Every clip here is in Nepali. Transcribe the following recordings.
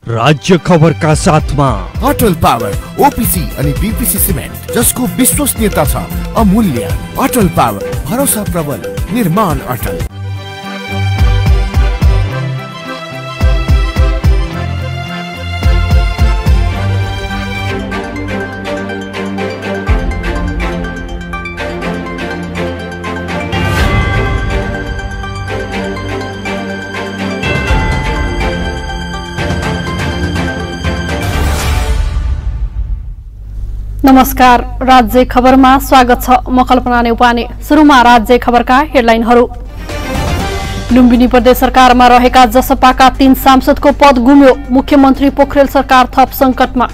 राज्य खबरका साथमा अटल पावर, ओपीसी अनि बीपीसी सिमेन्ट, जसको विश्वसनीयता छ अमूल्य। अटल पावर, भरोसा प्रबल, निर्माण अटल। नमस्कार, राज्य खबरमा स्वागत छ। म कल्पना नेउपाने। सुरुमा राज्य खबरका हेडलाइनहरू। लुम्बिनी प्रदेश सरकारमा रहेका जसपाका 3 सांसदको पद गुम्यो। मुख्यमन्त्री पोखरेल सरकार थप संकटमा।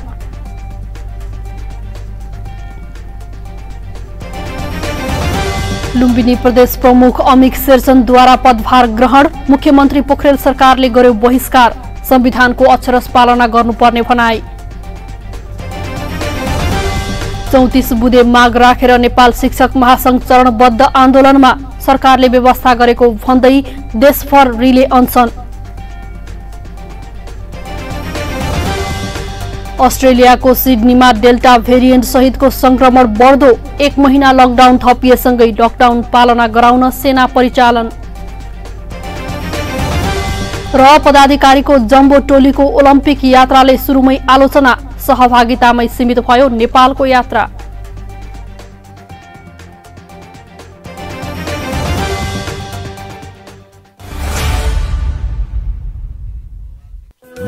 लुम्बिनी प्रदेश प्रमुख अमिक शेरचनद्वारा पदभार ग्रहण। मुख्यमन्त्री पोखरेल सरकारले गर्यो बहिष्कार। संविधानको अक्षरश पालना गर्नुपर्ने भनाई। 34 बुँदे माग राखेर नेपाल शिक्षक महासंघ चरणबद्ध आन्दोलनमा। सरकारले व्यवस्था गरेको भन्दै देशभर रिले अनसन। अस्ट्रेलियाको सिडनीमा डेल्टा भेरिएन्ट सहितको संक्रमण बढ्दो। 1 महिना लकडाउन थपिएसँगै लकडाउन पालना गराउन सेना परिचालन। र पदाधिकारीको जम्बो टोलीको ओलम्पिक यात्राले सुरुमै आलोचना। सहभागितामै सीमित भयो नेपालको यात्रा।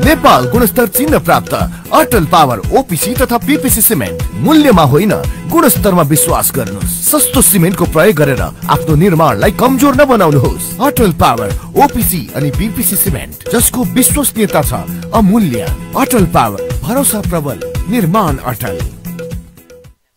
नेपाल गुणस्तर चिन्ह प्राप्त अटल पावर, ओपीसी तथा बीपीसी सिमेन्ट। मूल्यमा होइन, गुणस्तरमा विश्वास गर्नुहोस्। सस्तो सिमेन्टको प्रयोग गरेर आफ्नो निर्माणलाई कमजोर नबनाउनुहोस्। अटल पावर, ओपीसी अनि बीपीसी सिमेन्ट, जसको विश्वसनीयता छ अमूल्य। अटल पावर, भरोसा प्रबल, निर्माण अटल।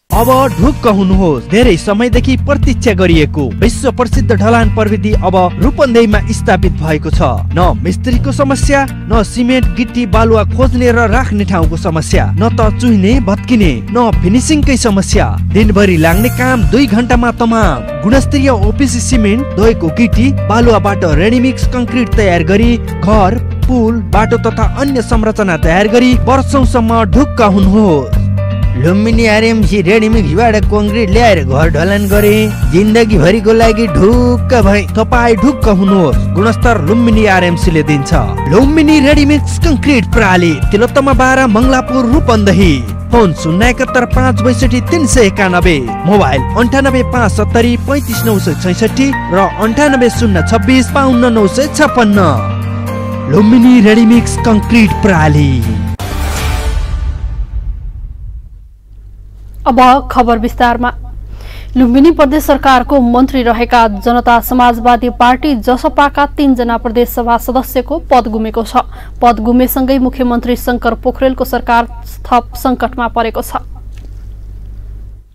अब ढुक्क हुनुहोस्। धेरै समयदेखि प्रतीक्षा गरिएको विश्व प्रसिद्ध ढलान प्रविधि अब रूपन्देहीमा स्थापित भएको छ। न मिस्त्रीको समस्या, न सिमेन्ट गिट्टी बालुवा खोज्ने र राख्ने ठाउँको समस्या, न त चुहिने भत्किने, न फिनिसिङकै समस्या। दिनभरि लाग्ने काम 2 घण्टामा तमाम। गुणस्तरीय ओपीसी सिमेन्ट, धोएको गिट्टी बालुवाबाट रेडीमिक्स कंक्रिट तयार गरी घर, पुल, बाटो तथा अन्य संरचना तयार गरी वर्षौंसम्म ढुक्क हुनुहोस्। लुम्बिनी आरएमसी रेडीमिक्सबाट कंक्रिट ल्याएर घर ढलान गरे। जिन्दगी भरिको लागि ढुक्क भए। तपाई ढुक्क हुनुहोस्। गुणस्तर लुम्बिनी आरएमसीले दिन्छ। लुम्बिनी रेडीमिक्स कंक्रिट प्रणाली, तिलोत्तमा 12, मङ्गलापुर, रूपन्देही। फोन 071 562 391, मोबाइल 98 570 35 966 र 98 026 52 956। लुम्बिनी रेडीमिक्स कंक्रिट प्रणाली। अब खबर विस्तारमा। लुम्बिनी प्रदेश सरकारको मन्त्री रहेका जनता समाजवादी पार्टी जसपाका 3 जना प्रदेश सभा सदस्यको पद गुमेको छ। पद गुमेसँगै मुख्यमन्त्री शंकर पोखरेलको सरकार थप संकटमा परेको छ।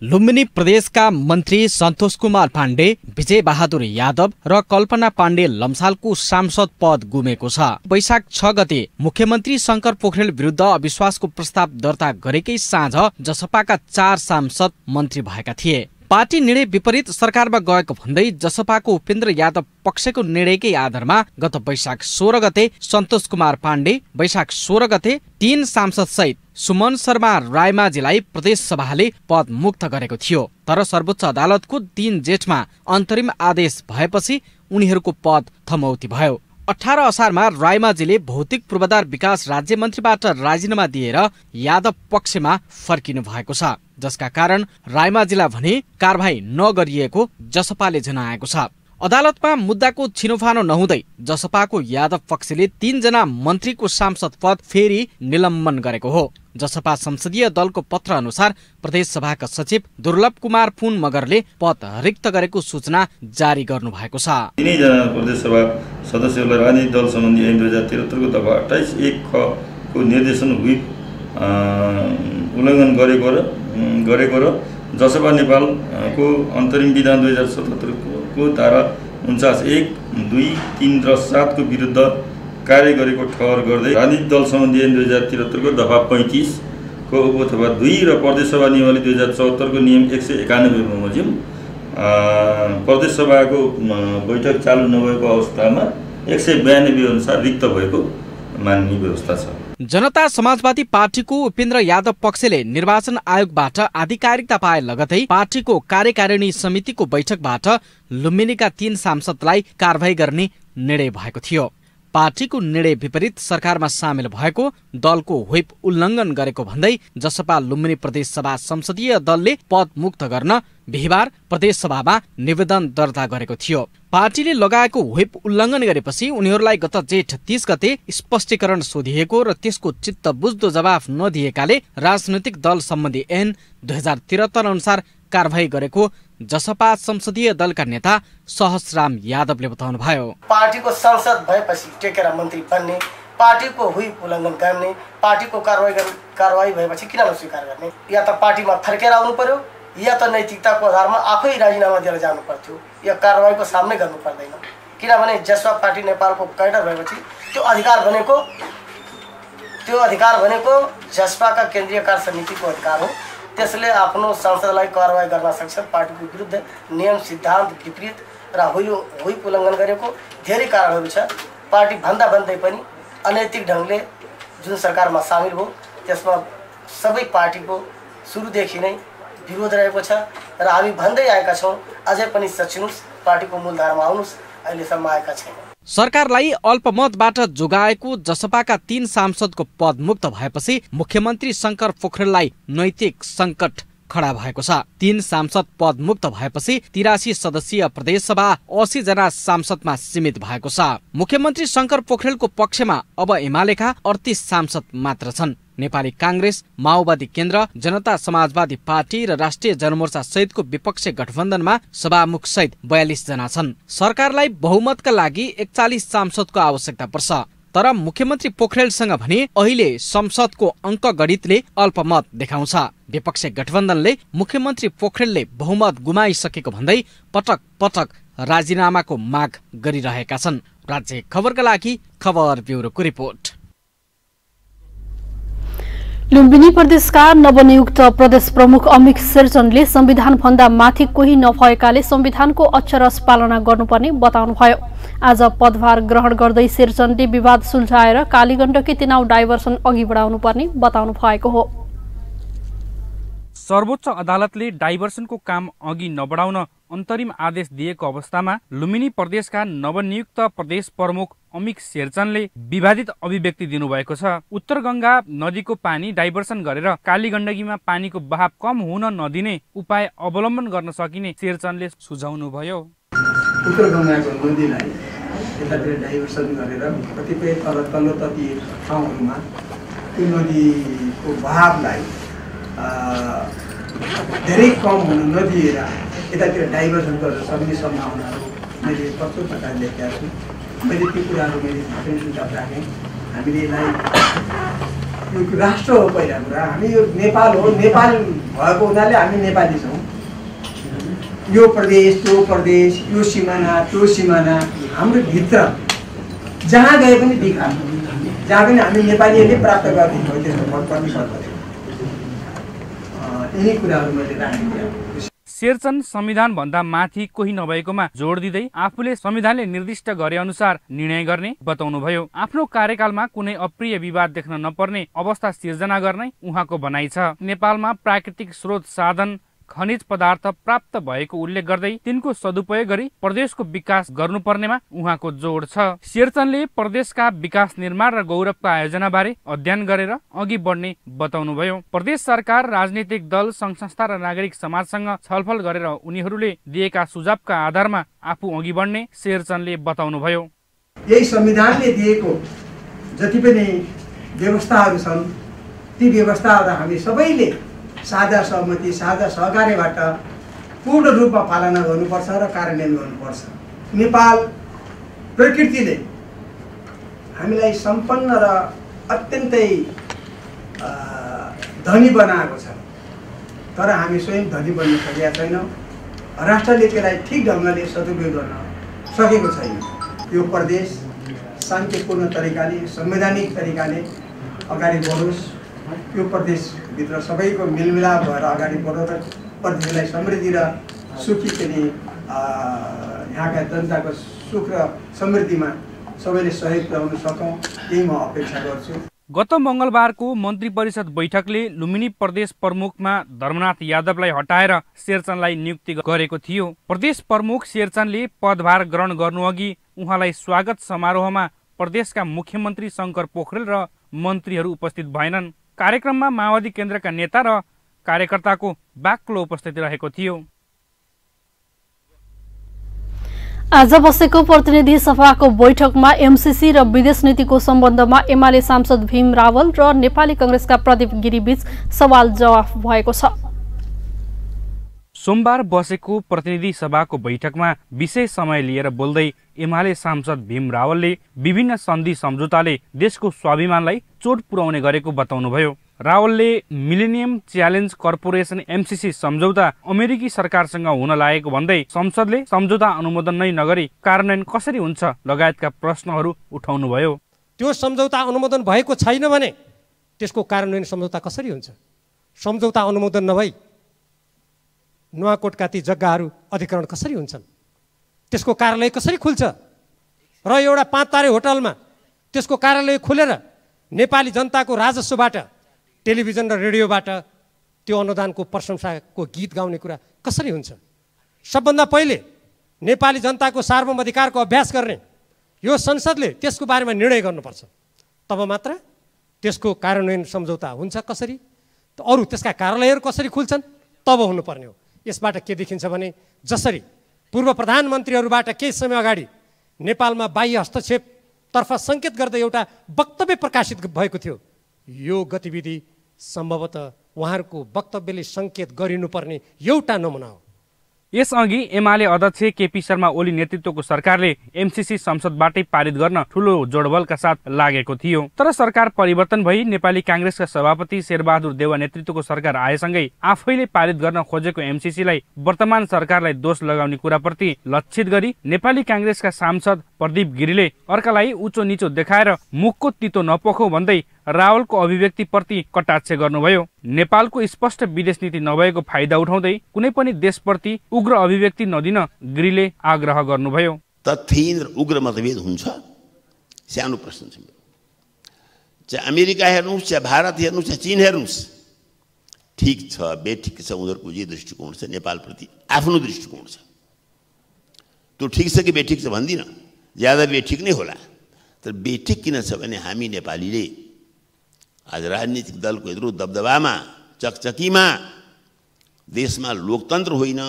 लुम्बिनी प्रदेशका मन्त्री सन्तोष कुमार पाण्डे, विजय बहादुर यादव र कल्पना पाण्डे लम्सालको सांसद पद गुमेको छ। वैशाख 6 गते मुख्यमन्त्री शंकर पोखरेल विरुद्ध अविश्वासको प्रस्ताव दर्ता गरेकै साँझ जसपाका 4 सांसद मन्त्री भएका थिए। पार्टी निर्णय विपरीत सरकारमा गएको भन्दै जसपाको उपेन्द्र यादव पक्षको निर्णयकै आधारमा गत वैशाख 16 गते सन्तोष कुमार पाण्डे, वैशाख 16 गते 3 सांसद सहित सुमन शर्मा रायमाझीलाई प्रदेश सभाले पद मुक्त गरेको थियो। तर सर्वोच्च अदालतको 3 जेठमा अन्तरिम आदेश भएपछि उनीहरूको पद थमौती भयो। 18 असारमा रायमाझीले भौतिक पूर्वाधार विकास राज्य मन्त्रीबाट राजीनामा दिएर यादव पक्षमा फर्किनु भएको छ, जसका कारण रायमाझीलाई भने कारबाही नगरिएको जसपाले जनाएको छ। अदालतमा मुद्दाको छिनोफानो नहुँदै जसपाको यादव पक्षले 3 जना मन्त्रीको सांसद पद फेरि निलम्बन गरेको हो। जसपा संसदीय दलको पत्र अनुसार प्रदेश सभाका सचिव दुर्लभ कुमार पुन मगरले पद रिक्त गरेको सूचना जारी गर्नु भएको छ। 3 जना प्रदेश सभा सदस्यहरूलाई राजनीतिक दल सम्बन्धी ऐन 2073 को दफा 28(1) ख को निर्देशन हुइप उल्लङ्घन गरेको र जसपा नेपालको अन्तरिम विधान 2077 को धारा 49(1), 2, 3 र 7 को विरुद्ध कार्य गरेको ठहर गर्दै राजनीतिक दल सम्बन्धी ऐन 2073 को दफा 35 को उप अथवा 2 र प्रदेश सभा नियमावली 2074 को नियम 191 बमोजिम प्रदेश सभाको बैठक चालू नभएको अवस्थामा 192 अनुसार रिक्त भएको मान्ने व्यवस्था छ। जनता समाजवादी पार्टीको उपेन्द्र यादव पक्षले निर्वाचन आयोगबाट आधिकारिकता पाए लगतै पार्टीको कार्यकारिणी समितिको बैठकबाट लुम्बिनीका 3 सांसदलाई कारबाही गर्ने निर्णय भएको थियो। पार्टीको निर्णय विपरीत सरकारमा सामेल भएको दलको व्हिप उल्लङ्घन गरेको भन्दै जसपा लुम्बिनी प्रदेश सभा संसदीय दलले पद मुक्त गर्न बिहिबार प्रदेश सभामा निवेदन दर्ता गरेको थियो। पार्टीले लगाएको व्हिप उल्लङ्घन गरेपछि उनीहरूलाई गत जेठ 30 गते स्पष्टीकरण सोधिएको र त्यसको चित्त बुझ्दो जवाफ नदिएकाले राजनैतिक दल सम्बन्धी ऐन 2073 अनुसार कारबाही गरेको जसपा संसदीय दलका नेता सहसराम यादवले बताउनुभयो। पार्टीको सांसद भएपछि टेकेर मन्त्री बन्ने, पार्टीको व्हिप उल्लङ्घन गर्ने, पार्टीको कारवाही भएपछि किन नस्वीकार गर्ने? या त पार्टीमा फर्केर आउनु पर्यो या त नैतिकताको आधारमा आफै राजीनामा दिएर जानु पर्थ्यो या कारवाहीको सामना गर्नु पर्दैन। किनभने जसपा पार्टी नेपालको कैडर भएपछि त्यो अधिकार भनेको जसपाका केन्द्रीय कार्य समितिको अधिकार हो। त्यसले आफ्नो सांसदलाई कारवाही गर्न सक्छ। पार्टीको विरुद्ध नियम सिद्धान्त विपरीत र व्हिप उल्लङ्घन गरेको धेरै कारणहरू छ। पार्टी भन्दै पनि अनैतिक ढङ्गले जुन सरकारमा सामेल भयो त्यसमा सबै पार्टीको सुरुदेखि नै विरोध रहेको छ र हामी भन्दै आएका छौँ अझै पनि सचिनुस्, पार्टीको मूलधारमा आउनुस्, अहिलेसम्म आएका छैन। सरकारलाई अल्पमतबाट जोगाएको जसपाका 3 सांसदको पद मुक्त भएपछि मुख्यमन्त्री शंकर पोखरेललाई नैतिक संकट खडा भएको छ। 3 सांसद पद मुक्त भएपछि 83 सदस्यीय प्रदेश सभा 80 जना सांसदमा सीमित भएको छ। मुख्यमन्त्री शंकर पोखरेलको पक्षमा अब एमालेका 38 सांसद मात्र छन्। नेपाली कांग्रेस, माओवादी केन्द्र, जनता समाजवादी पार्टी र राष्ट्रिय जनमोर्चा सहितको विपक्षी गठबन्धनमा सभामुख सहित 42 जना छन्। सरकारलाई बहुमतका लागि 41 सांसदको आवश्यकता पर्छ। तर मुख्यमन्त्री पोखरेलसँग भने अहिले संसदको अङ्क गणितले अल्पमत देखाउँछ। विपक्षी गठबन्धनले मुख्यमन्त्री पोखरेलले बहुमत गुमाइसकेको भन्दै पटक पटक राजीनामाको माग गरिरहेका छन्। राज्य खबरका लागि खबर ब्युरोको रिपोर्ट। लुम्बिनी प्रदेशका नवनियुक्त प्रदेश प्रमुख अमिक शेरचनले संविधान भन्दा माथि कोही नभएकाले संविधानको अक्षरश पालना गर्नुपर्ने बताउनुभयो। आज पदभार ग्रहण गर्दै शेरचनले विवाद सुल्झाएर कालीगण्डकी तिनाउ डाइभर्सन अघि बढाउनु पर्ने बताउनु भएको हो। सर्वोच्च अदालतले डाइभर्सनको काम अघि नबढाउन अन्तरिम आदेश दिएको अवस्थामा लुम्बिनी प्रदेशका नवनियुक्त प्रदेश प्रमुख अमिक शेरचनले विवादित अभिव्यक्ति दिनुभएको छ। उत्तर गंगा नदीको पानी डाइभर्सन गरेर कालीगण्डकीमा पानीको बहाव कम हुन नदिने उपाय अवलम्बन गर्न सकिने शेरचनले सुझाउनुभयो। उत्तर गंगाको नदीलाई यतातिर डाइभर्सन गरेर कतिपय तल्लो तटीय ठाउँहरूमा त्यो नदीको बहावलाई धेरै कम हुन नदिएर यतातिर डाइभर्सन गर्न सक्ने सम्भावनाहरू मैले प्रचुर प्रकारले लेखेका छु। मैले त्यो कुराहरू मैले सुझाव राखेँ। हामीले यसलाई यो राष्ट्र हो, पहिला कुरा हामी यो नेपाल हो, नेपाल भएको हुनाले हामी नेपाली छौँ। यो प्रदेश त्यो प्रदेश, यो सिमाना त्यो सिमाना हाम्रो भित्र जहाँ गए पनि देखा, जहाँ पनि हामी नेपालीहरूले प्राप्त गर्ने हो, त्यसको भरपर्ने पर्छ। यिनी कुराहरू मैले राखेँ। शेरचन संविधान भन्दा माथि कोही नभएकोमा जोड दिँदै आफूले संविधानले निर्दिष्ट गरे अनुसार निर्णय गर्ने बताउनुभयो। आफ्नो कार्यकालमा कुनै अप्रिय विवाद देख्न नपर्ने अवस्था सिर्जना गर्ने उहाँको भनाइ छ। नेपालमा प्राकृतिक स्रोत साधन खनिज पदार्थ प्राप्त भएको उल्लेख गर्दै तिनको सदुपयोग गरी प्रदेशको विकास गर्नुपर्नेमा उहाँको जोड छ। शेरचनले प्रदेशका विकास निर्माण र गौरवका आयोजना बारे अध्ययन गरेर अघि बढ्ने बताउनुभयो। प्रदेश सरकार, राजनीतिक दल, संघ संस्था र नागरिक समाजसँग छलफल गरेर उनीहरूले दिएका सुझावका आधारमा आफू अघि बढ्ने शेरचनले बताउनुभयो। यही संविधानले दिएको जति पनि व्यवस्थाहरू छन् ती व्यवस्थाहरू हामी सबैले साझा सहमति, साझा सहकार्यबाट पूर्ण रूपमा पालना गर्नुपर्छ र कार्यान्वयन गर्नुपर्छ। नेपाल प्रकृतिले हामीलाई सम्पन्न र अत्यन्तै धनी बनाएको छ, तर हामी स्वयं धनी बन्न सकेका छैनौँ। राष्ट्रले त्यसलाई ठिक ढङ्गले सदुपयोग गर्न सकेको छैन। यो प्रदेश शान्तिपूर्ण तरिकाले, संवैधानिक तरिकाले अगाडि बढोस्। यो प्रदेशभित्र सबैको मिलमिलाप भएर अगाडि बढोस् र प्रदेशलाई समृद्धि र सुखी पनि यहाँका जनताको सुख र समृद्धिमा सबैले सहयोग पुर्याउन सकौँ, यही म अपेक्षा गर्छु। गत मंगलबारको मन्त्री परिषद बैठकले लुम्बिनी प्रदेश प्रमुखमा धर्मनाथ यादवलाई हटाएर शेरचनलाई नियुक्ति गरेको थियो। प्रदेश प्रमुख शेरचनले पदभार ग्रहण गर्नुअघि उहाँलाई स्वागत समारोहमा प्रदेशका मुख्यमन्त्री शंकर पोखरेल र मन्त्रीहरू उपस्थित भएनन्। कार्यक्रममा माओवादी केन्द्रका नेता र कार्यकर्ताको बाक्लो उपस्थिति रहेको थियो। आज बसेको प्रतिनिधि सभाको बैठकमा एमसीसी र विदेश नीतिको सम्बन्धमा एमाले सांसद भीम रावल र नेपाली कांग्रेसका प्रदीप गिरी बीच सवाल जवाफ भएको छ। सोमबार बसेको प्रतिनिधि सभाको बैठकमा विशेष समय लिएर बोल्दै एमाले सांसद भीम रावलले विभिन्न सन्धि सम्झौताले देशको स्वाभिमानलाई चोट पुर्याउने गरेको बताउनुभयो। रावलले मिलेनियम च्यालेन्ज कर्पोरेसन एमसीसी सम्झौता अमेरिकी सरकारसँग हुन लागेको भन्दै संसदले सम्झौता अनुमोदन नै नगरी कार्यान्वयन कसरी हुन्छ लगायतका प्रश्नहरू उठाउनुभयो। त्यो सम्झौता अनुमोदन भएको छैन भने त्यसको कार्यान्वयन सम्झौता कसरी हुन्छ? सम्झौता अनुमोदन नभई नुवाकोटका ती जग्गाहरू अधिग्रहण कसरी हुन्छन्? त्यसको कार्यालय कसरी खुल्छ? र एउटा 5 तारे होटलमा त्यसको कार्यालय खुलेर नेपाली जनताको राजस्वबाट टेलिभिजन र रेडियोबाट त्यो अनुदानको प्रशंसाको गीत गाउने कुरा कसरी हुन्छ? सबभन्दा पहिले नेपाली जनताको सार्वभौम अधिकारको अभ्यास गर्ने यो संसदले त्यसको बारेमा निर्णय गर्नुपर्छ। तब मात्र त्यसको कार्यान्वयन सम्झौता हुन्छ कसरी, अरू त्यसका कार्यालयहरू कसरी खुल्छन् तब हुनुपर्ने हो। यसबाट के देखिन्छ भने जसरी पूर्व प्रधानमन्त्रीहरूबाट केही समय अगाडि नेपालमा बाह्य हस्तक्षेपतर्फ सङ्केत गर्दै एउटा वक्तव्य प्रकाशित भएको थियो, यो गतिविधि सम्भवतः उहाँहरूको वक्तव्यले सङ्केत गरिनुपर्ने एउटा नमुना हो। यसअघि एमाले अध्यक्ष केपी शर्मा ओली नेतृत्वको सरकारले एमसीसी संसदबाटै पारित गर्न ठूलो जोडबलका साथ लागेको थियो। तर सरकार परिवर्तन भई नेपाली कांग्रेसका सभापति शेरबहादुर देउवा नेतृत्वको सरकार आएसँगै आफैले पारित गर्न खोजेको एमसीसीलाई वर्तमान सरकारलाई दोष लगाउने कुराप्रति लक्षित गरी नेपाली कांग्रेसका सांसद प्रदीप गिरीले अर्कालाई उचो निचो देखाएर मुखको तितो नपोखौ भन्दै रावलको अभिव्यक्ति प्रति कटाक्ष गर्नुभयो। नेपालको स्पष्ट विदेश नीति नभएको फाइदा उठाउँदै कुनै पनि देशप्रति उग्र अभिव्यक्ति नदिन गिरीले आग्रह गर्नुभयो। तथ्यहीन र उग्र मतभेद हुन्छ, सानो प्रश्न छ। चाहे अमेरिका हेर्नुहोस्, चाहे भारत हेर्नुहोस्, चाहे चीन हेर्नुहोस्, ठिक छ बेठिक छ, उनीहरूको जे दृष्टिकोण छ नेपालप्रति आफ्नो दृष्टिकोण छ, त्यो ठिक छ कि बेठिक छ भन्दिनँ, ज्यादा बेठिक नै होला। तर बेठिक किन छ भने हामी नेपालीले आज राजनीतिक दलको यत्रो दबदबामा चकचकीमा देशमा लोकतन्त्र होइन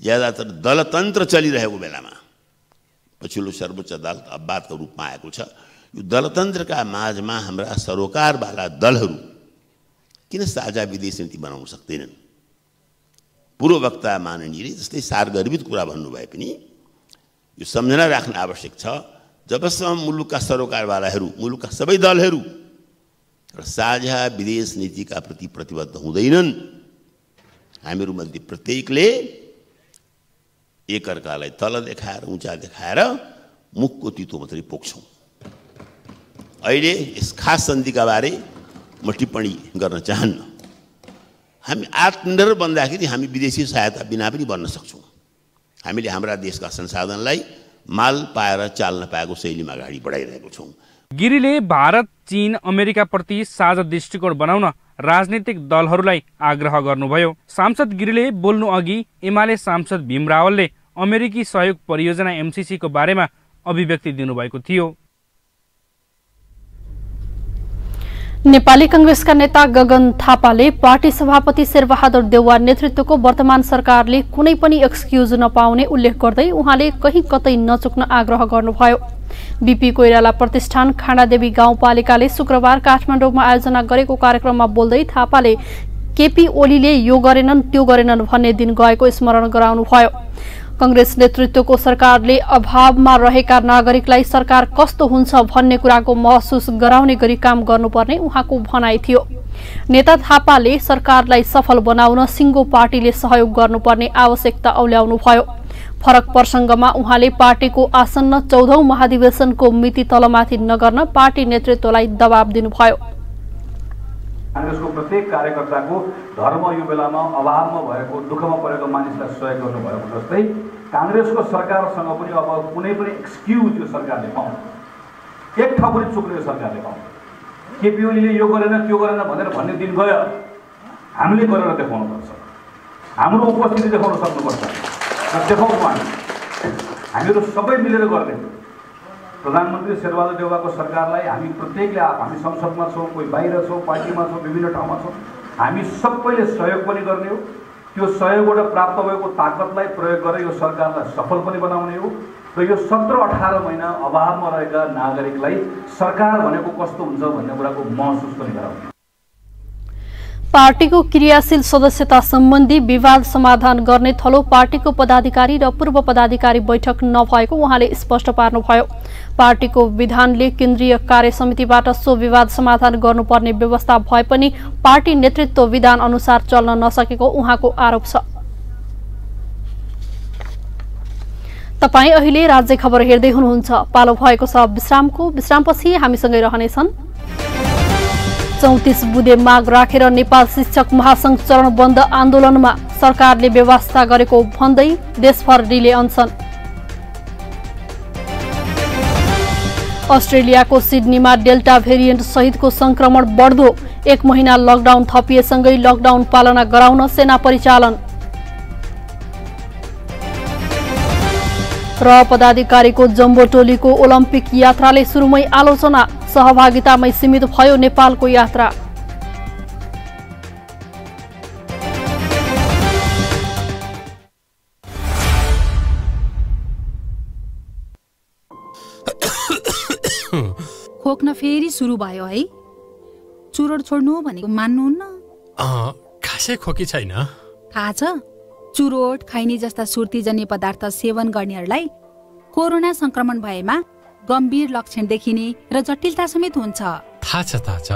ज्यादातर दलतन्त्र चलिरहेको बेलामा पछिल्लो सर्वोच्च अदालत अपवादको रूपमा आएको छ। यो दलतन्त्रका माझमा हाम्रा सरोकारवाला दलहरू किन साझा विदेश नीति बनाउन सक्दैनन्? पूर्व वक्ता माननीयले जस्तै सारगर्भित कुरा भन्नुभए पनि यो सम्झना राख्न आवश्यक छ, जबसम्म मुलुकका सरोकारवालाहरू, मुलुकका सबै दलहरू र साझा विदेश नीतिका प्रति प्रतिबद्ध हुँदैनन्, हामीहरूमध्ये प्रत्येकले एकअर्कालाई तल देखाएर उँचा देखाएर मुखको तितो मात्रै पोख्छौँ। अहिले यस खास सन्धिका बारे म टिप्पणी गर्न चाहन्न। हामी आत्मनिर्भर बन्दाखेरि हामी विदेशी सहायता बिना पनि बन्न सक्छौँ। हामीले हाम्रा देशका संसाधनलाई माल पाएर चाल्न पाएको शैलीमा अगाडि बढाइरहेको छौँ। गिरीले भारत, चीन, अमेरिका प्रति साझा दृष्टिकोण बनाउन राजनीतिक दलहरूलाई आग्रह गर्नुभयो। सांसद गिरीले बोल्नु अघि एमाले सांसद भीम रावलले अमेरिकी सहयोग परियोजना एमसीसी को बारेमा अभिव्यक्ति दिनुभएको थियो। नेपाली कांग्रेसका नेता गगन थापाले पार्टी सभापति शेरबहादुर देउवा नेतृत्वको वर्तमान सरकारले कुनै पनि एक्सक्युज नपाउने उल्लेख गर्दै उहाँले कहीँ कतै नचुक्न आग्रह गर्नुभयो। बीपी कोइराला प्रतिष्ठान खाँडादेवी गाउँपालिकाले शुक्रबार काठमाडौँमा आयोजना गरेको कार्यक्रममा बोल्दै थापाले केपी ओलीले यो गरेनन् त्यो गरेनन् भन्ने दिन गएको स्मरण गराउनुभयो। कांग्रेस नेतृत्वको सरकारले अभावमा रहेका नागरिकलाई सरकार कस्तो हुन्छ भन्ने कुराको महसुस गराउने गरी काम गर्नुपर्ने उहाँको भनाइ थियो। नेता थापाले सरकारलाई सफल बनाउन सिङ्गो पार्टीले सहयोग गर्नुपर्ने आवश्यकता औल्याउनुभयो। फरक प्रसंगमा उहाँले पार्टीको आसन्न 14औं महाधिवेशनको मिति तलमाथि नगर्न पार्टी नेतृत्वलाई दबाब दिनुभयो। कांग्रेसको प्रत्येक कार्यकर्ताको धर्म यो बेलामा अभावमा भएको दुःखमा परेको मानिसलाई सहयोग गर्नुभएको जस्तै कांग्रेसको सरकारसँग पनि अब कुनै पनि एक्सक्युज यो सरकारले पाउँदैन, एक ठाउँ पनि चुक्ने यो सरकारले पाउँदैन। केपी ओलीले यो गरेन त्यो गरेन भनेर भन्ने दिन गयो। हामीले गरेर देखाउनुपर्छ, हाम्रो उपस्थिति देखाउन सक्नुपर्छ र देखाउँ हामीहरू सबै मिलेर गर्ने। प्रधानमन्त्री शेरबहादुर देउवाको सरकारलाई हामी प्रत्येकले हामी संसदमा छौँ, कोही बाहिर छौँ, पार्टीमा छौँ, विभिन्न ठाउँमा छौँ, हामी सबैले सहयोग पनि गर्ने हो। त्यो सहयोगबाट प्राप्त भएको ताकतलाई प्रयोग गरेर यो सरकारलाई सफल पनि बनाउने हो र यो 17-18 महिना अभावमा रहेका नागरिकलाई सरकार भनेको कस्तो हुन्छ भन्ने कुराको महसुस पनि गराउने। पार्टीको क्रियाशील सदस्यता सम्बन्धी विवाद समाधान गर्ने थलो पार्टीको पदाधिकारी र पूर्व पदाधिकारी बैठक नभएको उहाँले स्पष्ट पार्नुभयो। पार्टीको विधानले केन्द्रीय कार्य समितिबाट सो विवाद समाधान गर्नुपर्ने व्यवस्था भए पनि पार्टी नेतृत्व विधान अनुसार चल्न नसकेको उहाँको आरोप छ। तपाई अहिले राज्य खबर हेर्दै हुनुहुन्छ। पालो भएको छ विश्रामको। विश्रामपछि हामीसँगै रहनेछन्। 34 बुँदे माग राखेर नेपाल शिक्षक महासंघ चरणबन्द आन्दोलनमा सरकारले व्यवस्था गरेको भन्दै देशभर रिले अनसन। अस्ट्रेलियाको सिडनीमा डेल्टा भेरिएन्ट सहितको संक्रमण बढ्दो, 1 महिना लकडाउन थपिएसँगै लकडाउन पालना गराउन सेना परिचालन। र पदाधिकारीको जम्बो टोलीको ओलम्पिक यात्राले सुरुमै आलोचना, सहभागितामै सीमित भयो नेपालको यात्रा। खोक्न फेरि सुरु भयो है। चुरोट छोड्नु भनेको मान्नुहुन्न? खासै खोकी छैन। थाहा छ, चुरोट खैनी जस्ता सुर्तीजन्य पदार्थ सेवन गर्नेहरूलाई कोरोना संक्रमण भएमा गम्भीर लक्षण देखिने र जटिलता समेत हुन्छ। थाहा छ,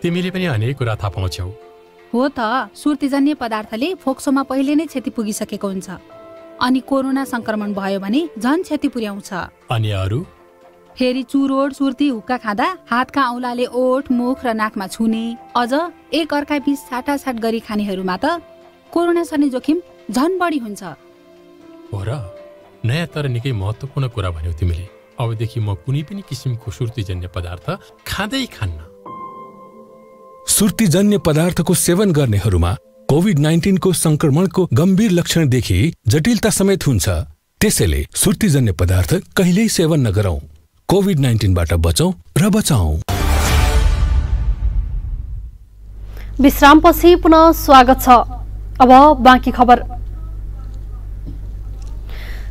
तिमीले पनि अनेक कुरा थाहा पाउँछौ। हो त, सुर्तीजन्य पदार्थले फोक्सोमा पहिले नै क्षति पुगिसकेको हुन्छ, अनि कोरोना संक्रमण भयो भने झन क्षति पुर्याउँछ। अनि अरू? फेरि चुरोट सुर्ती हुक्का खाँदा हातका औलाले ओठ, मुख र नाकमा छुने, अझ एक अर्का बीच साटासाट गरी खानेहरूमा त कोरोना सर्ने जोखिम झन बढी हुन्छ। हो र, नयाँ तर निकै महत्त्वपूर्ण कुरा भन्यौ तिमीले। अबदेखि म कुनै पनि किसिमको सुर्तीजन्य पदार्थ खाँदै खान्न। सुर्तीजन्य पदार्थको सेवन गर्नेहरूमा कोभिड-19 को संक्रमणको गम्भीर लक्षणदेखि जटिलता समेत हुन्छ। त्यसैले सुर्तीजन्य पदार्थ कहिल्यै सेवन नगरौं। कोभिड-19 बाट बचौं र बचाऊ। विश्रामपछि पुनः स्वागत छ। अब बाँकी खबर।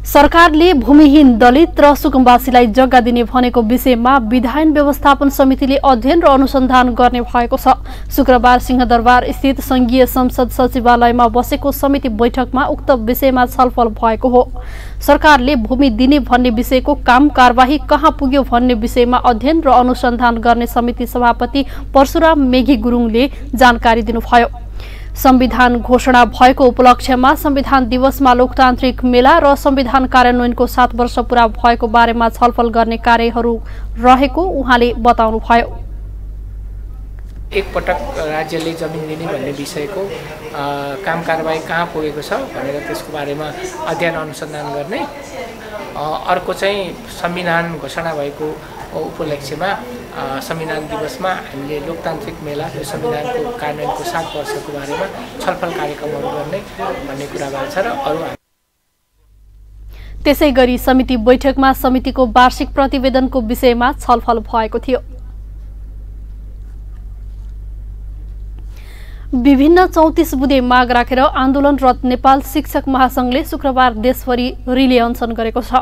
सरकारले भूमिहीन दलित र सुकुम्बासीलाई जग्गा दिने भनेको विषयमा विधायन व्यवस्थापन समितिले अध्ययन र अनुसन्धान गर्ने भएको छ। शुक्रबार सिंहदरबार स्थित संघीय संसद सचिवालयमा बसेको समिति बैठकमा उक्त विषयमा छलफल भएको हो। सरकारले भूमि दिने भन्ने विषयको काम कारबाही कहाँ पुग्यो भन्ने विषयमा अध्ययन र अनुसन्धान गर्ने समिति सभापति परशुराम मेघी गुरुङले जानकारी दिनुभयो। संविधान घोषणा भएको उपलक्ष्यमा संविधान दिवसमा लोकतान्त्रिक मेला र संविधान कार्यान्वयनको 7 वर्ष पूरा भएको बारेमा छलफल गर्ने कार्यहरू रहेको उहाँले बताउनुभयो। एकपटक राज्यले जमिन दिने भन्ने विषयको काम कारबाही कहाँ पुगेको छ भनेर त्यसको बारेमा अध्ययन अनुसन्धान गर्ने, अर्को चाहिँ संविधान घोषणा भएको उपलक्ष्यमा संविधान दिवसमा हामीले लोकतान्त्रिक मेला र संविधानको कार्यान्वयनको 7 वर्षको बारेमा छलफल कार्यक्रमहरू गर्ने भन्ने कुराबाट छ। र अरू त्यसैगरी समिति बैठकमा समितिको वार्षिक प्रतिवेदनको विषयमा छलफल भएको थियो। विभिन्न 34 बुँदे माग राखेर आन्दोलनरत नेपाल शिक्षक महासंघले शुक्रबार देशभरि रिले अनसन गरेको छ।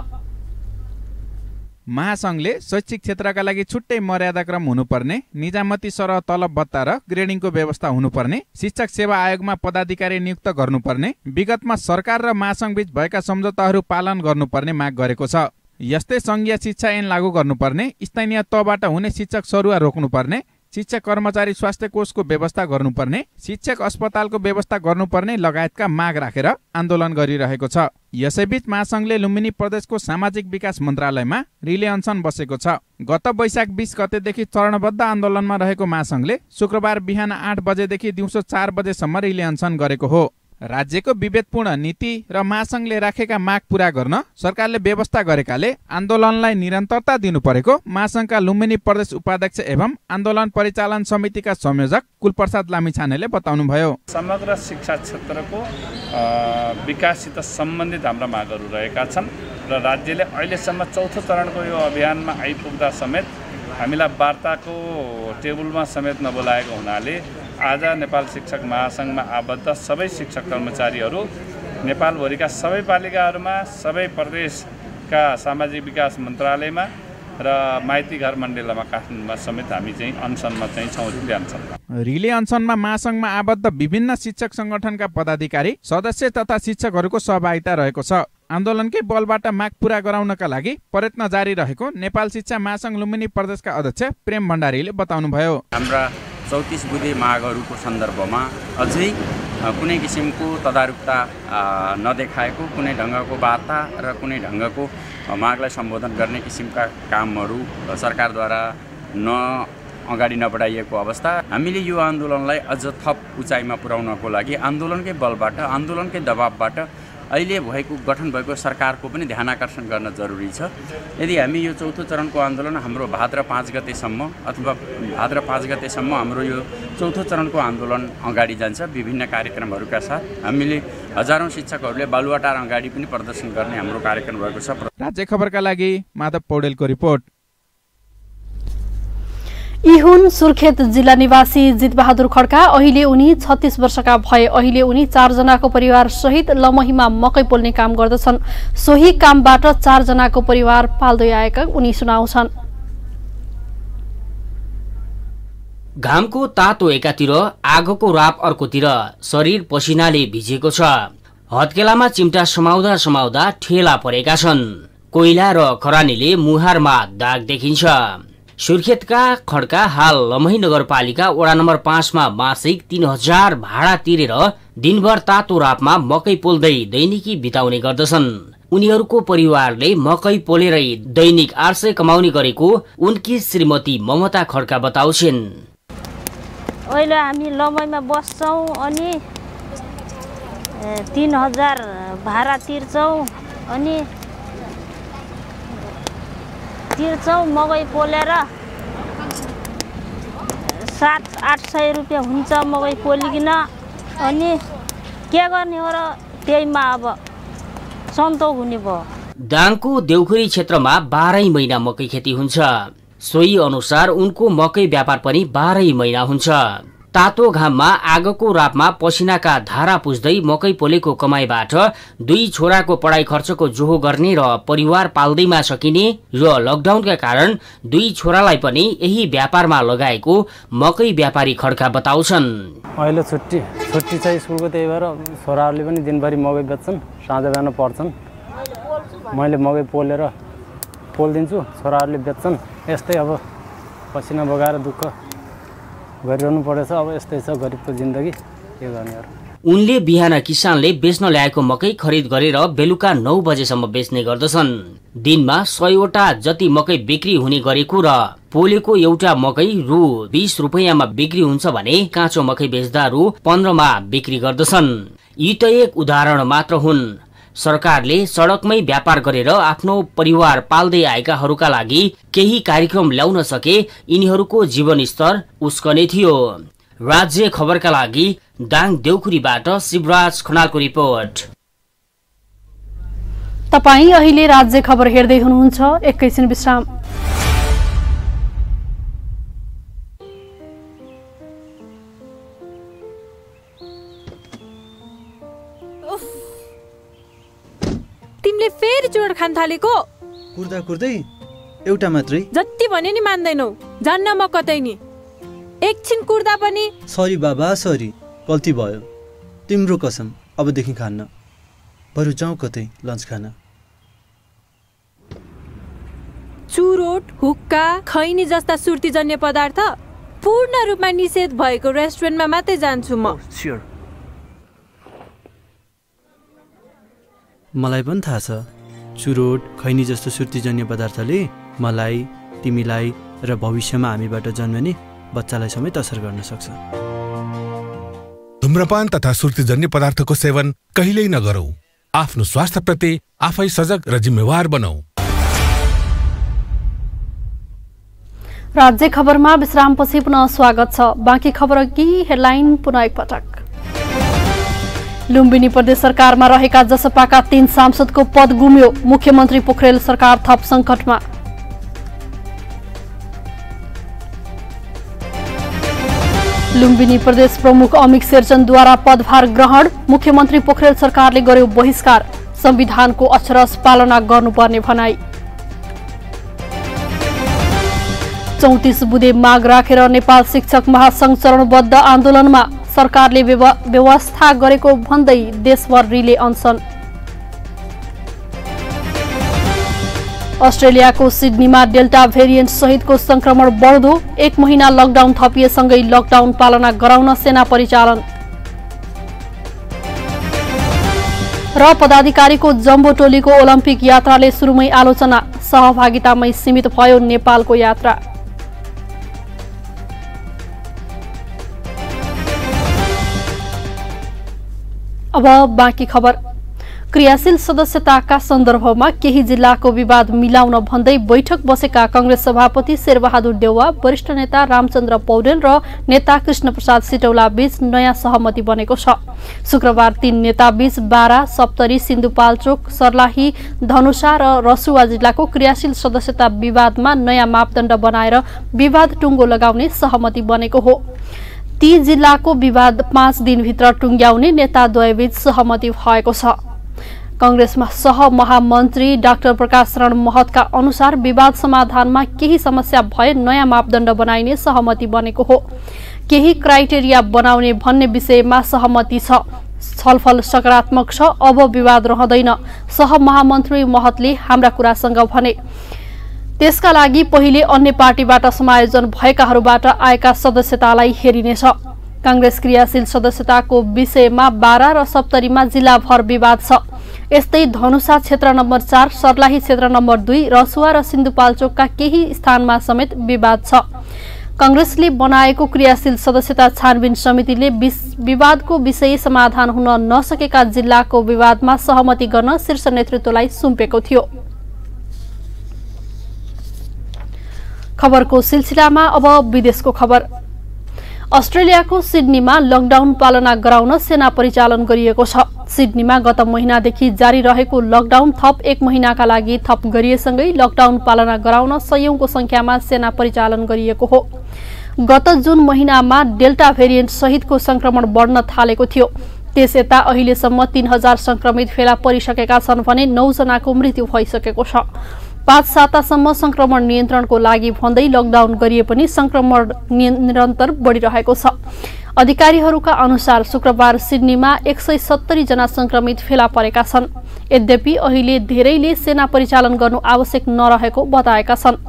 महासंघले शैक्षिक क्षेत्रका लागि छुट्टै मर्यादाक्रम हुनुपर्ने, निजामती सरह तलब भत्ता र ग्रेडिङको व्यवस्था हुनुपर्ने, शिक्षक सेवा आयोगमा पदाधिकारी नियुक्त गर्नुपर्ने, विगतमा सरकार र महासंघबीच भएका सम्झौताहरू पालन गर्नुपर्ने माग गरेको छ। यस्तै संघीय शिक्षा ऐन लागू गर्नुपर्ने, स्थानीय तहबाट हुने शिक्षक सरुवा रोक्नुपर्ने, शिक्षक कर्मचारी स्वास्थ्य कोषको व्यवस्था गर्नुपर्ने, शिक्षक अस्पतालको व्यवस्था गर्नुपर्ने लगायतका माग राखेर आन्दोलन गरिरहेको छ। यसैबीच महासंघले लुम्बिनी प्रदेशको सामाजिक विकास मन्त्रालयमा रिले अनसन बसेको छ। गत वैशाख 20 गतेदेखि चरणबद्ध आन्दोलनमा रहेको महासंघले शुक्रबार बिहान 8 बजेदेखि दिउँसो 4 बजेसम्म रिले अनसन गरेको हो। राज्यको विभेदपूर्ण नीति र महासंघले राखेका माग पूरा गर्न सरकारले व्यवस्था गरेकाले आन्दोलनलाई निरन्तरता दिनु परेको महासंघका लुम्बिनी प्रदेश उपाध्यक्ष एवं आन्दोलन परिचालन समितिका संयोजक कुलप्रसाद लामिछानेले बताउनुभयो। समग्र शिक्षा क्षेत्रको विकाससित सम्बन्धित हाम्रा मागहरू रहेका छन् र राज्यले अहिलेसम्म चौथो चरणको यो अभियानमा आइपुग्दा समेत हामीलाई वार्ताको टेबलमा समेत नबोलाएको हुनाले आज नेपाल शिक्षक महासंघमा आबद्ध सबै शिक्षक कर्मचारीहरू नेपालभरिका सबै पालिकाहरूमा सबै प्रदेशका सामाजिक विकास मन्त्रालयमा र माइती घर मण्डलमा काठमाडौँमा समेत हामी चाहिँ अनसनमा चाहिँ छौँ। रिले अनसनमा रिले अनसनमा महासंघमा आबद्ध विभिन्न शिक्षक संगठनका पदाधिकारी सदस्य तथा शिक्षकहरूको सहभागिता रहेको छ। आन्दोलनकै बलबाट माग पूरा गराउनका लागि प्रयत्न जारी रहेको नेपाल शिक्षा महासंघ लुम्बिनी प्रदेशका अध्यक्ष प्रेम भण्डारीले बताउनुभयो। हाम्रा 34 बुँदे मागहरूको सन्दर्भमा अझै कुनै किसिमको तदारुकता नदेखाएको, कुनै ढङ्गको वार्ता र कुनै ढङ्गको मागलाई सम्बोधन गर्ने किसिमका कामहरू सरकारद्वारा अगाडि नबढाइएको अवस्था। हामीले यो आन्दोलनलाई अझ थप उचाइमा पुर्याउनको लागि आन्दोलनकै बलबाट, आन्दोलनकै दबावबाट अहिले गठन भएको सरकारको पनि ध्यानाकर्षण गर्न जरुरी छ। यदि हामी यो चौथो चरणको आन्दोलन हाम्रो भाद्र 5 गतेसम्म अथवा भाद्र 5 गतेसम्म हाम्रो यो चौथो चरणको आन्दोलन अगाडि जान्छ विभिन्न कार्यक्रमहरूका साथ। हामीले हजारौं शिक्षकहरूले बालुवाटार अगाडि पनि प्रदर्शन गर्ने हाम्रो कार्यक्रम भएको छ। राज्य खबरका लागि माधव पौडेलको रिपोर्ट। इहुन सुर्खेत जिल्ला निवासी जितबहादुर खड्का अहिले उनी 36 वर्षका भए। अहिले उनी 4 जनाको परिवार सहित लमहीमा मकै पोल्ने काम गर्दछन्। सोही कामबाट 4 जनाको परिवार पाल्दै आएका उनी सुनाउँछन्। घामको तातो एकातिर, आगोको राप अर्कोतिर शरीर पसिनाले भिजेको छ। हत्केलामा चिम्टा समाउँदा समाउँदा ठेला परेका छन्। कोइला र खरानीले मुहारमा दाग देखिन्छ। सुर्खेतका खड्का हाल लमही नगरपालिका वडा नम्बर 5 मा मासिक 3000 भाडा तिरेर दिनभर तातो रापमा मकै पोल्दै दैनिकी बिताउने गर्दछन्। उनीहरूको परिवारले मकै पोलेरै दैनिक 800 कमाउने गरेको उनकी श्रीमती ममता खड्का बताउँछिन्। अहिले हामी लमहीमा बस्छौं अनि 3000 भाडा तिर्छौं अनि मकै पोलेर 700-800 रुपियाँ हुन्छ मकै पोलिकन। अनि के गर्ने हो र त्यहीमा अब सन्तोक हुने भयो। दाङको देउखुरी क्षेत्रमा 12 महिना मकै खेती हुन्छ। सोही अनुसार उनको मकै व्यापार पनि 12 महिना हुन्छ। तातो घाममा आगोको रापमा पसिनाका धारा पुस्दै मकै पोलेको कमाईबाट 2 छोराको पढाइ खर्चको जोहो गर्ने र परिवार पाल्दैमा सकिने र लकडाउनका कारण 2 छोरालाई पनि यही व्यापारमा लगाएको मकै व्यापारी खड्का बताउँछन्। अहिले छुट्टी छ स्कुलको, त्यही भएर छोराहरूले पनि दिनभरि मकै बेच्छन्, साँझ बिहान पढ्छन्। मैले मकै पोलिदिन्छु, छोराहरूले बेच्छन्। यस्तै अब पसिना बगाएर दुःख गरिरहनु परेछ। अब यस्तै छ गरिबको जिन्दगी, के गर्ने अरू। उनले बिहान किसानले बेच्न ल्याएको मकै खरिद गरेर बेलुका 9 बजेसम्म बेच्ने गर्दछन्। दिनमा 100 वटा जति मकै बिक्री हुने गरेको र पोलेको एउटा मकै रु 20 रुपैयाँमा बिक्री हुन्छ भने काँचो मकै बेच्दा रु 15 मा बिक्री गर्दछन्। यी त एक उदाहरण मात्र हुन्। सरकारले सडकमै व्यापार गरेर आफ्नो परिवार पाल्दै आएकाहरूका लागि केही कार्यक्रम ल्याउन सके यिनीहरूको जीवनस्तर उस्कने थियो। राज्य खबरका लागि दाङ देउखुरीबाट शिवराज खनालको रिपोर्ट। तपाई अहिले राज्य खबर हेर्दै हुनुहुन्छ। एकैछिन विश्राम। तिमीले फेरि चुरोट खान थालेको? कुर्दै एउटा मात्रै। जति भने नि मान्दैनौ, जान्न म कतै नि। एकछिन कुर्दा पनि। सरी बाबा, सरी, गल्ती भयो। तिम्रो कसम, अबदेखि खान्न। बरु जाउँ कतै लन्च खान। चुरोट, हुक्का, खैनी जस्ता सुर्तीजन्य पदार्थ पूर्ण रूपमा निषेध भएको रेस्टुरेन्टमा मात्रै जान्छु म। मलाई पनि थाहा छ, चुरोट, खैनी जस्तो सुर्तीजन्य पदार्थले मलाई, तिमीलाई र भविष्यमा हामीबाट जन्मने बच्चालाई समेत असर गर्न सक्छ। धूम्रपान तथा सुर्तीजन्य पदार्थको सेवन कहिल्यै नगरौं। आफ्नो स्वास्थ्यप्रति आफै सजग र जिम्मेवार बनौं। राज्य खबरमा विश्रामपछि पुनः स्वागत छ। बाँकी खबर कि हेडलाइन पुनः एकपटक। लुम्बिनी प्रदेश सरकारमा रहेका जसपाका 3 सांसदको पद गुम्यो। मुख्यमन्त्री पोखरेल सरकार थप संकटमा। लुम्बिनी प्रदेश प्रमुख अमिक शेरचनद्वारा पदभार ग्रहण। मुख्यमन्त्री पोखरेल सरकारले गर्यो बहिष्कार। संविधानको अक्षरश पालना गर्नुपर्ने भनाई। 34 बुँदे माग राखेर नेपाल शिक्षक महासंघ चरणबद्ध आन्दोलनमा। सरकारले व्यवस्था गरेको भन्दै देशभर रिले अनसन। अस्ट्रेलियाको सिडनीमा डेल्टा भेरिएन्ट सहितको संक्रमण बढ्दो। 1 महिना लकडाउन थपिएसँगै लकडाउन पालना गराउन सेना परिचालन। र पदाधिकारीको जम्बो टोलीको ओलम्पिक यात्राले सुरुमै आलोचना। सहभागितामै सीमित भयो नेपालको यात्रा। अब बाँकी खबर। क्रियाशील सदस्यताका सन्दर्भमा केही जिल्लाको विवाद मिलाउन भन्दै बैठक बसेका कांग्रेस सभापति शेरबहादुर देउवा, वरिष्ठ नेता रामचन्द्र पौडेल र नेता कृष्णप्रसाद सिटौला बीच नयाँ सहमति बनेको छ। शुक्रबार 3 नेता बीच बारा, सप्तरी, सिन्धुपाल्चोक, सर्लाही, धनुषा र रसुवा जिल्लाको क्रियाशील सदस्यता विवादमा नयाँ मापदण्ड बनाएर विवाद टुङ्गो लगाउने सहमति बनेको हो। ती जिल्लाको विवाद 5 दिनभित्र टुङ्ग्याउने नेताद्वयबीच सहमति भएको छ। कांग्रेसमा सहमहामन्त्री डाक्टर प्रकाश शरण महतका अनुसार विवाद समाधानमा केही समस्या भए नयाँ मापदण्ड बनाइने सहमति बनेको हो। केही क्राइटेरिया बनाउने भन्ने विषयमा सहमति छ। छलफल सकारात्मक छ। अब विवाद रहँदैन, सहमहामन्त्री महतले हाम्रा कुरासँग भने। त्यसका लागि पहिले अन्य पार्टीबाट समायोजन भएकाहरूबाट आएका सदस्यतालाई हेरिनेछ। कांग्रेस क्रियाशील सदस्यताको विषयमा बारा र सप्तरीमा जिल्लाभर विवाद छ। यस्तै धनुषा क्षेत्र नम्बर 4, सर्लाही क्षेत्र नम्बर 2, रसुवा र सिन्धुपाल्चोकका केही स्थानमा समेत विवाद छ। कांग्रेसले बनाएको क्रियाशील सदस्यता छानबिन समितिले विवादको विषय समाधान हुन नसकेका जिल्लाको विवादमा सहमति गर्न शीर्ष नेतृत्वलाई सुम्पेको थियो। खबरको सिलसिलामा अब विदेशको खबर। अस्ट्रेलियाको सिडनीमा लकडाउन पालना गराउन सेना परिचालन गरिएको छ। सिडनीमा गत महिनादेखि जारी रहेको लकडाउन थप 1 महिनाका लागि थप गरिएसँगै लकडाउन पालना गराउन सयौंको संख्यामा सेना परिचालन गरिएको हो। गत जुन महिनामा डेल्टा भेरिएन्ट सहितको संक्रमण बढ्न थालेको थियो। त्यस यता अहिलेसम्म 3000 संक्रमित फेला परिसकेका छन् भने 9 जनाको मृत्यु भइसकेको छ। 5 सातासम्म संक्रमण नियन्त्रणको लागि भन्दै लकडाउन गरिए पनि संक्रमण निरन्तर बढिरहेको छ। अधिकारीहरूका अनुसार शुक्रबार सिडनीमा 170 जना संक्रमित फेला परेका छन्। यद्यपि अहिले धेरैले सेना परिचालन गर्नु आवश्यक नरहेको बताएका छन्।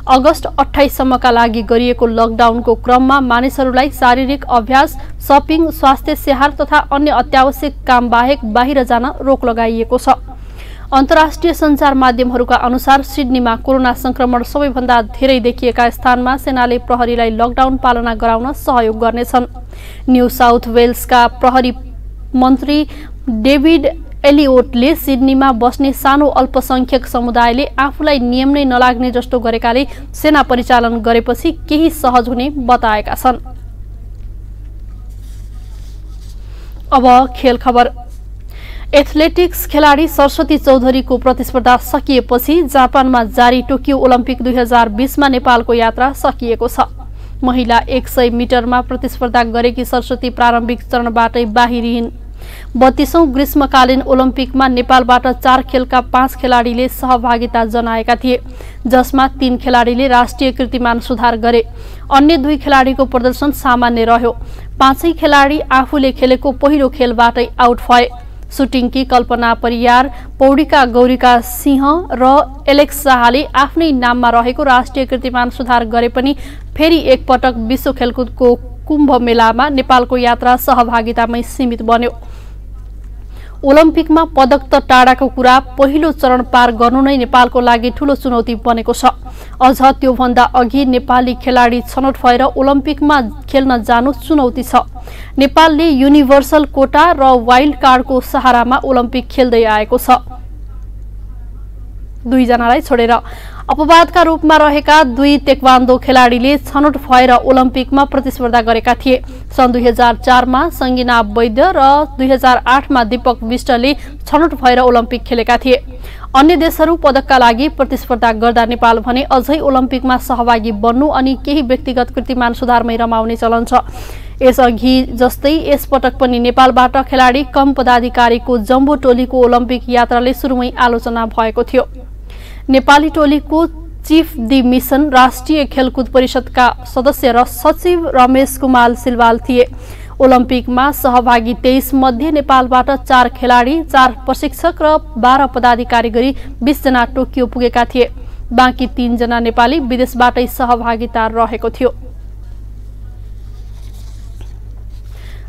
अगस्त 28 सम्मका लागि गरिएको लकडाउनको क्रममा मानिसहरूलाई शारीरिक अभ्यास, शपिङ, स्वास्थ्य स्याहार तथा अन्य अत्यावश्यक काम बाहेक बाहिर जान रोक लगाइएको छ। अन्तर्राष्ट्रिय सञ्चार माध्यमहरूका अनुसार सिडनीमा कोरोना संक्रमण सबैभन्दा धेरै देखिएका स्थानमा सेनाले प्रहरीलाई लकडाउन पालना गराउन सहयोग गर्नेछन्। न्यू साउथ वेल्सका प्रहरी मन्त्री डेभिड एलिओटले सिडनीमा बस्ने सानो अल्पसंख्यक समुदायले आफूलाई नियम नै नलाग्ने जस्तो गरेकाले सेना परिचालन गरेपछि केही सहज हुने बताएका छन्। अब खेल खबर। एथलेटिक्स खेलाडी सरस्वती चौधरीको प्रतिस्पर्धा सकिएपछि जापानमा जारी टोकियो ओलम्पिक 2020 मा नेपालको यात्रा सकिएको छ। महिला 100 मिटरमा प्रतिस्पर्धा गरेकी सरस्वती प्रारम्भिक चरणबाटै बाहिरिन्। 32औं ग्रीष्मकालीन ओलम्पिकमा नेपालबाट 4 खेलका 5 खेलाडीले सहभागिता जनाएका थिए, जसमा 3 खेलाडीले राष्ट्रिय कीर्तिमान सुधार गरे। अन्य 2 खेलाडीको प्रदर्शन सामान्य रह्यो। 5 खेलाडी आफूले खेलेको पहिलो खेलबाटै आउट भए। सुटिङकी कल्पना परियार, पौडीका गौरीका सिंह र एलेक्स शाहले आफ्नै नाममा रहेको राष्ट्रिय कीर्तिमान सुधार गरे पनि फेरि एकपटक विश्व खेलकुदको कुम्भ मेलामा नेपालको यात्रा सहभागितामै सीमित बन्यो। ओलम्पिकमा पदक त टाढाको कुरा पहिलो चरण पार गर्नु नै नेपालको लागि ठूलो चुनौती बनेको छ। अझ त्योभन्दा अघि नेपाली खेलाडी छनौट भएर ओलम्पिकमा खेल्न जानु चुनौती छ। नेपालले युनिभर्सल कोटा र वाइल्ड कार्डको सहारामा ओलम्पिक खेल्दै आएको छ। दुईजनालाई छोडेर अपवादका रूपमा रहेका दुई तेक्वान्दो खेलाडीले छनौट भएर ओलम्पिकमा प्रतिस्पर्धा गरेका थिए। सन् 2004 मा सङ्गिना वैद्य र 2008 मा दीपक विष्टले छनौट भएर ओलम्पिक खेलेका थिए। अन्य देशहरू पदकका लागि प्रतिस्पर्धा गर्दा नेपाल भने अझै ओलम्पिकमा सहभागी बन्नु अनि केही व्यक्तिगत कीर्तिमान सुधारमै रमाउने चलन छ। यसअघि जस्तै यसपटक पनि नेपालबाट खेलाडी कम पदाधिकारीको जम्बो टोलीको ओलम्पिक यात्राले सुरुमै आलोचना भएको थियो। नेपाली टोलीको चीफ दि मिशन राष्ट्रिय खेलकुद परिषदका सदस्य र सचिव रमेश कुमार सिलवाल थिए। ओलम्पिकमा सहभागी 23 मध्ये नेपालबाट 4 खेलाडी, 4 प्रशिक्षक र 12 पदाधिकारी गरी 20 जना टोकियो पुगेका थिए। बाँकी 3 जना नेपाली विदेशबाटै सहभागिता रहेको थियो।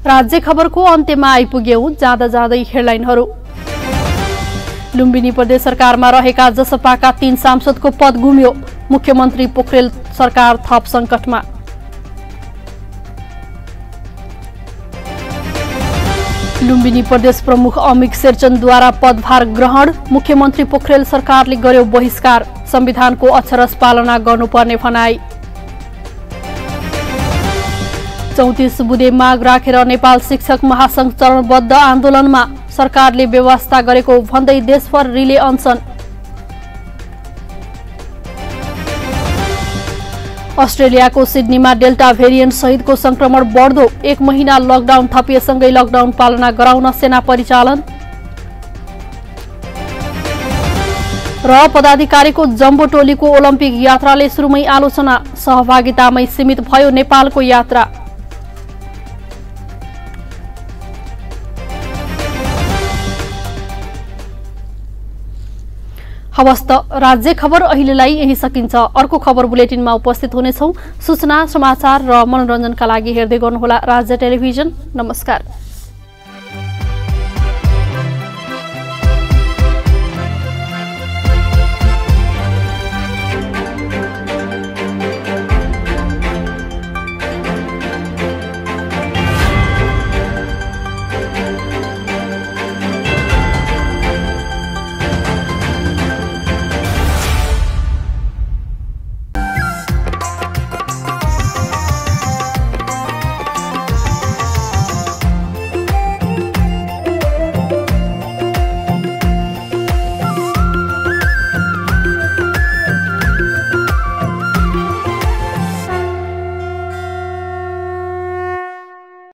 राज्य खबरको अन्त्यमा आइपुग्यौं। जाँदा जाँदै हेडलाइनहरू। लुम्बिनी प्रदेश सरकारमा रहेका जसपाका 3 सांसदको पद गुम्यो। मुख्यमन्त्री पोखरेल सरकार थप संकटमा। लुम्बिनी प्रदेश प्रमुख अमिक शेरचनद्वारा पदभार ग्रहण। मुख्यमन्त्री पोखरेल सरकारले गर्यो बहिष्कार। संविधानको अक्षरश पालना गर्नुपर्ने भनाई। 34 बुँदे माग राखेर नेपाल शिक्षक महासंघ चरणबद्ध आन्दोलनमा। सरकारले व्यवस्था गरेको भन्दै देशभर रिले अनसन। अस्ट्रेलियाको सिडनीमा डेल्टा भेरिएन्ट सहितको संक्रमण बढ्दो। 1 महिना लकडाउन थपिएसँगै लकडाउन पालना गराउन सेना परिचालन। र पदाधिकारीको जम्बो टोलीको ओलम्पिक यात्राले सुरुमै आलोचना। सहभागितामै सीमित भयो नेपालको यात्रा। हवस् त राज्य खबर अहिलेलाई यही सकिन्छ। अर्को खबर बुलेटिनमा उपस्थित हुनेछौं। सूचना, समाचार र मनोरञ्जनका लागि हेर्दै गर्नुहोला राज्य टेलिभिजन। नमस्कार।